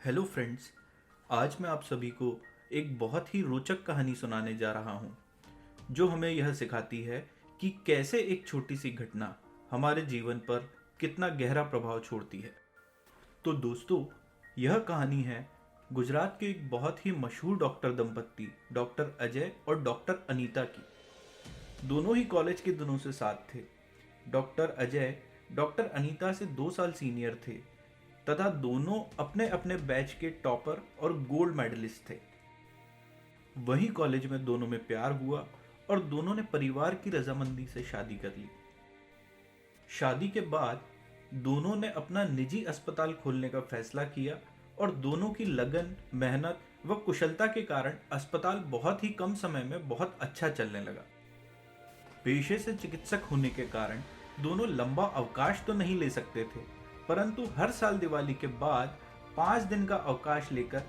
Hello friends. आज मैं आप सभी को एक बहुत ही रोचक कहानी सुनाने जा रहा हूँ जो हमें यह सिखाती है कि कैसे एक छोटी सी घटना हमारे जीवन पर कितना गहरा प्रभाव छोड़ती है। तो दोस्तों, यह कहानी है गुजरात के एक बहुत ही मशहूर डॉक्टर दंपत्ति डॉक्टर अजय और डॉक्टर अनीता की। दोनों ही कॉलेज के दिनों से साथ थे। डॉक्टर अजय डॉक्टर अनीता से 2 साल सीनियर थे तथा दोनों अपने अपने बैच के टॉपर और गोल्ड मेडलिस्ट थे। वहीं कॉलेज में दोनों में प्यार हुआ और दोनों ने परिवार की रजामंदी से शादी कर ली। शादी के बाद दोनों ने अपना निजी अस्पताल खोलने का फैसला किया और दोनों की लगन, मेहनत व कुशलता के कारण अस्पताल बहुत ही कम समय में बहुत अच्छा चलने लगा। पेशे से चिकित्सक होने के कारण दोनों लंबा अवकाश तो नहीं ले सकते थे, परंतु हर साल दिवाली के बाद 5 दिन का अवकाश लेकर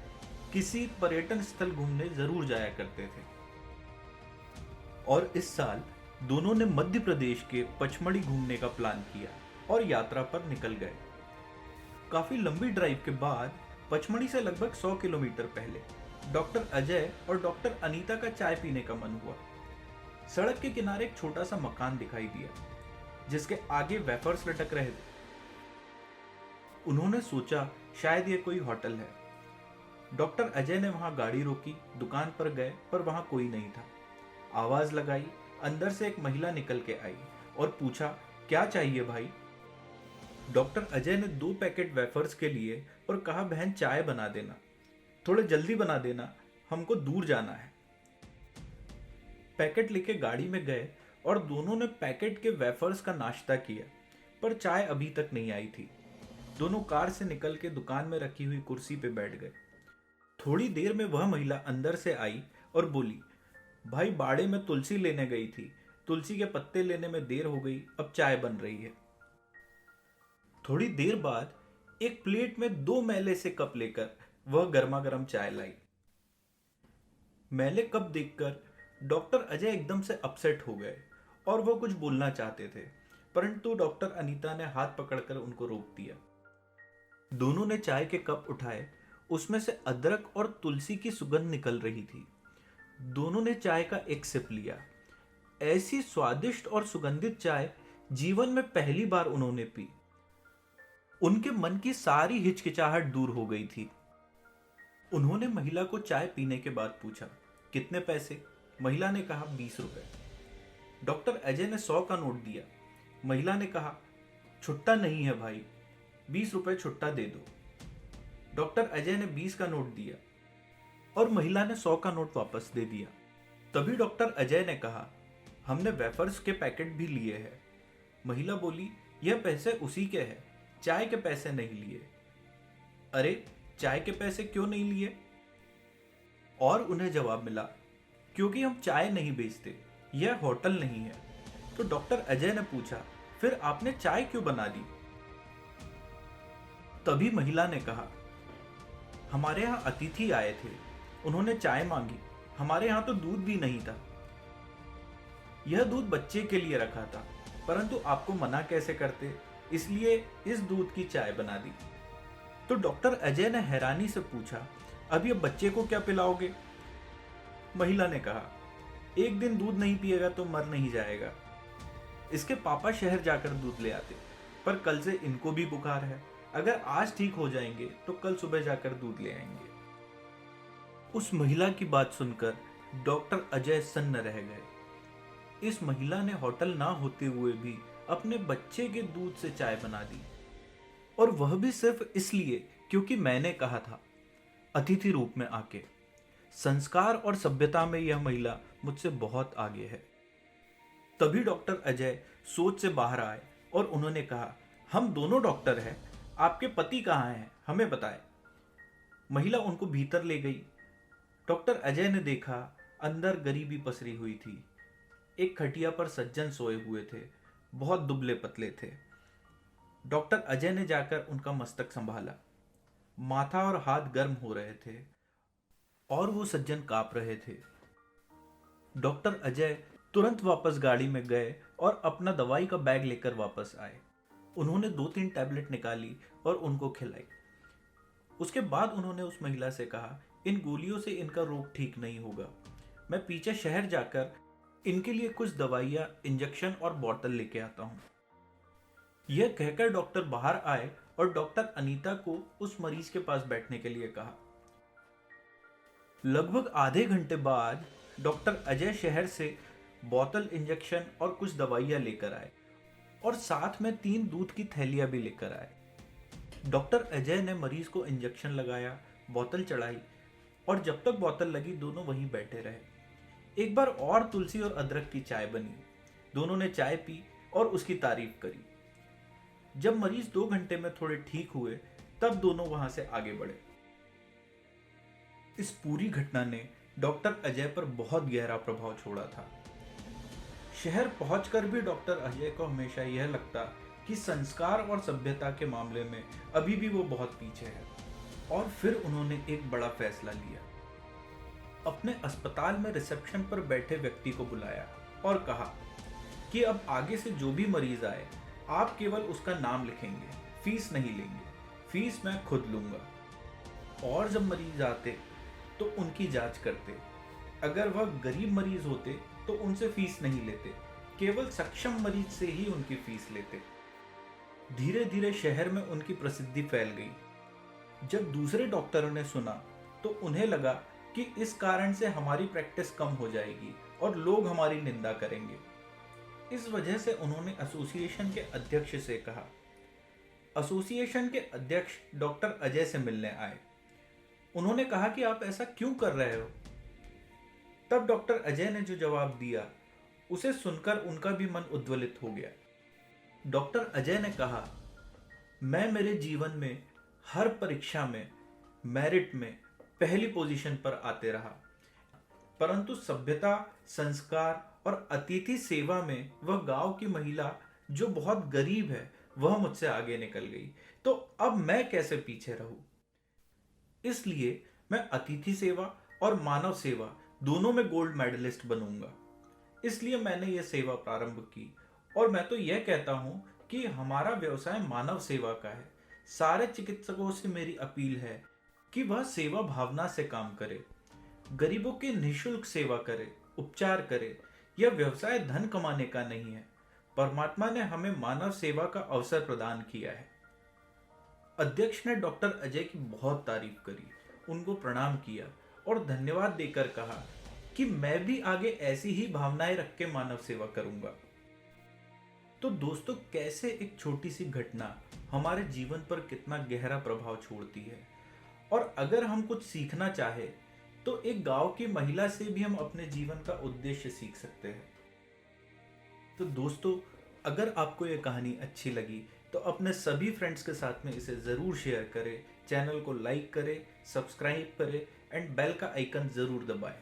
किसी पर्यटन स्थल घूमने जरूर जाया करते थे। और इस साल दोनों ने मध्य प्रदेश के पचमढ़ी घूमने का प्लान किया और यात्रा पर निकल गए। काफी लंबी ड्राइव के बाद पचमढ़ी से लगभग 100 किलोमीटर पहले डॉक्टर अजय और डॉक्टर अनीता का चाय पीने का मन हुआ। सड़क के किनारे एक छोटा सा मकान दिखाई दिया जिसके आगे वेफर्स लटक रहे थे। उन्होंने सोचा शायद ये कोई होटल है। डॉक्टर अजय ने वहां गाड़ी रोकी, दुकान पर गए पर वहां कोई नहीं था। आवाज लगाई, अंदर से एक महिला निकल के आई और पूछा, क्या चाहिए भाई? डॉक्टर अजय ने 2 पैकेट वेफर्स के लिए और कहा, बहन चाय बना देना, थोड़े जल्दी बना देना, हमको दूर जाना है। पैकेट लेके गाड़ी में गए और दोनों ने पैकेट के वेफर्स का नाश्ता किया, पर चाय अभी तक नहीं आई थी। दोनों कार से निकल के दुकान में रखी हुई कुर्सी पे बैठ गए। थोड़ी देर में वह महिला अंदर से आई और बोली, भाई बाड़े में तुलसी लेने गई थी, तुलसी के पत्ते लेने में देर हो गई, अब चाय बन रही है। थोड़ी देर बाद एक प्लेट में 2 मैले से कप लेकर वह गर्मा गर्म चाय लाई। मैले कप देखकर डॉक्टर अजय एकदम से अपसेट हो गए और वह कुछ बोलना चाहते थे, परंतु डॉक्टर अनीता ने हाथ पकड़कर उनको रोक दिया। दोनों ने चाय के कप उठाए, उसमें से अदरक और तुलसी की सुगंध निकल रही थी। दोनों ने चाय का एक सिप लिया। ऐसी स्वादिष्ट और सुगंधित चाय जीवन में पहली बार उन्होंने पी। उनके मन की सारी हिचकिचाहट दूर हो गई थी। उन्होंने महिला को चाय पीने के बाद पूछा, कितने पैसे? महिला ने कहा, 20 रुपए। डॉक्टर अजय ने 100 का नोट दिया। महिला ने कहा, छुट्टा नहीं है भाई, 20 रुपए छुट्टा दे दो। डॉक्टर अजय ने 20 का नोट दिया और महिला ने 100 का नोट वापस दे दिया। तभी डॉक्टर अजय ने कहा, हमने वेफर्स के पैकेट भी लिए हैं। महिला बोली, यह पैसे उसी के हैं, चाय के पैसे नहीं लिए। अरे, चाय के पैसे क्यों नहीं लिए? और उन्हें जवाब मिला, क्योंकि हम चाय नहीं बेचते, यह होटल नहीं है। तो डॉक्टर अजय ने पूछा, फिर आपने चाय क्यों बना दी? तभी महिला ने कहा, हमारे यहाँ अतिथि आए थे, उन्होंने चाय मांगी, हमारे यहाँ तो दूध भी नहीं था। यह दूध बच्चे के लिए रखा था, परंतु आपको मना कैसे करते, इसलिए इस दूध की चाय बना दी। तो डॉक्टर अजय ने हैरानी से पूछा, अब ये बच्चे को क्या पिलाओगे? महिला ने कहा, एक दिन दूध नहीं पिएगा तो मर नहीं जाएगा। इसके पापा शहर जाकर दूध ले आते, पर कल से इनको भी बुखार है, अगर आज ठीक हो जाएंगे तो कल सुबह जाकर दूध ले आएंगे। उस महिला की बात सुनकर डॉक्टर अजय सन्न रह गए। इस महिला ने होटल ना होते हुए भी अपने बच्चे के दूध से चाय बना दी, और वह भी सिर्फ इसलिए क्योंकि मैंने कहा था, अतिथि रूप में आके। संस्कार और सभ्यता में यह महिला मुझसे बहुत आगे है। तभी डॉक्टर अजय सोच से बाहर आए और उन्होंने कहा, हम दोनों डॉक्टर हैं, आपके पति कहाँ हैं, हमें बताएं। महिला उनको भीतर ले गई। डॉक्टर अजय ने देखा, अंदर गरीबी पसरी हुई थी। एक खटिया पर सज्जन सोए हुए थे, बहुत दुबले पतले थे। डॉक्टर अजय ने जाकर उनका मस्तक संभाला। माथा और हाथ गर्म हो रहे थे और वो सज्जन कांप रहे थे। डॉक्टर अजय तुरंत वापस गाड़ी में गए और अपना दवाई का बैग लेकर वापस आए। उन्होंने 2-3 टैबलेट निकाली और उनको खिलाई। उसके बाद उन्होंने उस महिला से कहा, इन गोलियों से इनका रोग ठीक नहीं होगा। मैं पीछे शहर जाकर इनके लिए कुछ दवाइयाँ, इंजेक्शन और बोतल लेके आता हूँ। यह कहकर डॉक्टर बाहर आए और डॉक्टर अनीता को उस मरीज के पास बैठने के लिए कहा। लगभग आधे घंटे बाद डॉक्टर अजय शहर से बोतल, इंजेक्शन और कुछ दवाइयाँ लेकर आए और साथ में 3 दूध की थैलियाँ भी लेकर आए। डॉक्टर अजय ने मरीज को इंजेक्शन लगाया, बोतल चढ़ाई और जब तक बोतल लगी दोनों वहीं बैठे रहे। एक बार और तुलसी और अदरक की चाय बनी। दोनों ने चाय पी और उसकी तारीफ करी। जब मरीज 2 घंटे में थोड़े ठीक हुए तब दोनों वहां से आगे बढ़े। इस पूरी घटना ने डॉक्टर अजय पर बहुत गहरा प्रभाव छोड़ा था। शहर पहुंचकर भी डॉक्टर अजय को हमेशा यह लगता कि संस्कार और सभ्यता के मामले में अभी भी वो बहुत पीछे है। और फिर उन्होंने एक बड़ा फैसला लिया। अपने अस्पताल में रिसेप्शन पर बैठे व्यक्ति को बुलाया और कहा कि अब आगे से जो भी मरीज आए आप केवल उसका नाम लिखेंगे, फीस नहीं लेंगे, फीस मैं खुद लूंगा। और जब मरीज आते तो उनकी जांच करते। अगर वह गरीब मरीज होते तो उनसे फीस नहीं लेते, केवल सक्षम मरीज से ही उनकी फीस लेते। धीरे धीरे शहर में उनकी प्रसिद्धि फैल गई। जब दूसरे डॉक्टरों ने सुना तो उन्हें लगा कि इस कारण से हमारी प्रैक्टिस कम हो जाएगी और लोग हमारी निंदा करेंगे। इस वजह से उन्होंने एसोसिएशन के अध्यक्ष से कहा। एसोसिएशन के अध्यक्ष डॉक्टर अजय से मिलने आए। उन्होंने कहा कि आप ऐसा क्यों कर रहे हो? तब डॉक्टर अजय ने जो जवाब दिया उसे सुनकर उनका भी मन उद्वेलित हो गया। डॉक्टर अजय ने कहा, मैं मेरे जीवन में हर परीक्षा में मेरिट में पहली पोजीशन पर आते रहा, परंतु सभ्यता, संस्कार और अतिथि सेवा में वह गांव की महिला जो बहुत गरीब है वह मुझसे आगे निकल गई। तो अब मैं कैसे पीछे रहूं? इसलिए मैं अतिथि सेवा और मानव सेवा दोनों में गोल्ड मेडलिस्ट बनूंगा। इसलिए मैंने यह सेवा प्रारंभ की और मैं तो यह कहता हूं कि हमारा व्यवसाय मानव सेवा का है। सारे चिकित्सकों से मेरी अपील है कि वह सेवा भावना से काम करे, गरीबों की निःशुल्क सेवा करे, उपचार करे। यह व्यवसाय धन कमाने का नहीं है। परमात्मा ने हमें मानव सेवा का अवसर प्रदान किया है। अध्यक्ष ने डॉक्टर अजय की बहुत तारीफ करी, उनको प्रणाम किया और धन्यवाद देकर कहा कि मैं भी आगे ऐसी ही भावनाएं रख के मानव सेवा करूंगा। तो दोस्तों, कैसे एक छोटी सी घटना हमारे जीवन पर कितना गहरा प्रभाव छोड़ती है। और अगर हम कुछ सीखना चाहे तो एक गांव की महिला से भी हम अपने जीवन का उद्देश्य सीख सकते हैं। तो दोस्तों, अगर आपको यह कहानी अच्छी लगी तो अपने सभी फ्रेंड्स के साथ में इसे ज़रूर शेयर करें, चैनल को लाइक करें, सब्सक्राइब करें एंड बेल का आइकन ज़रूर दबाएं।